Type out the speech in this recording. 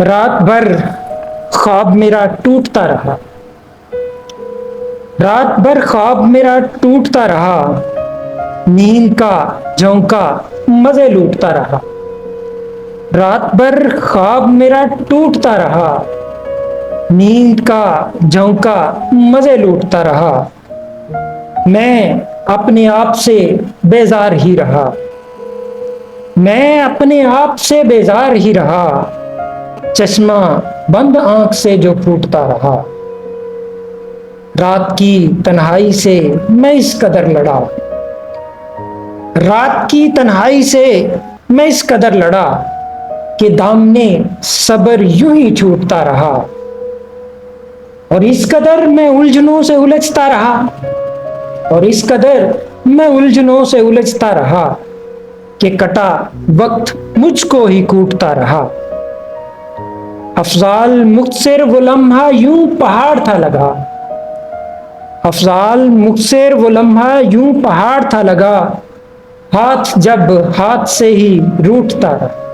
رات بھر خواب میرا ٹوٹتا رہا، رات بھر خواب میرا ٹوٹتا رہا، نیند کا جھونکا مزے لوٹتا رہا۔ رات بھر خواب میرا ٹوٹتا رہا، نیند کا جھونکا مزے لوٹتا رہا۔ میں اپنے آپ سے بیزار ہی رہا، میں اپنے آپ سے بیزار ہی رہا، چشمہ بند آنکھ سے جو پھوٹتا رہا۔ رات کی تنہائی سے میں اس قدر لڑا، رات کی تنہائی سے میں اس قدر لڑا کہ دامنے صبر یوں ہی چھوٹتا رہا، اور اس قدر میں الجھنوں سے الجھتا رہا، اور اس قدر میں الجھنوں سے الجھتا رہا کہ کٹا وقت مجھ کو ہی کوٹتا رہا۔ افضال مختصر وہ لمحہ یوں پہاڑ تھا لگا، افضال مختصر وہ لمحہ یوں پہاڑ تھا لگا، ہاتھ جب ہاتھ سے ہی روٹتا رہا۔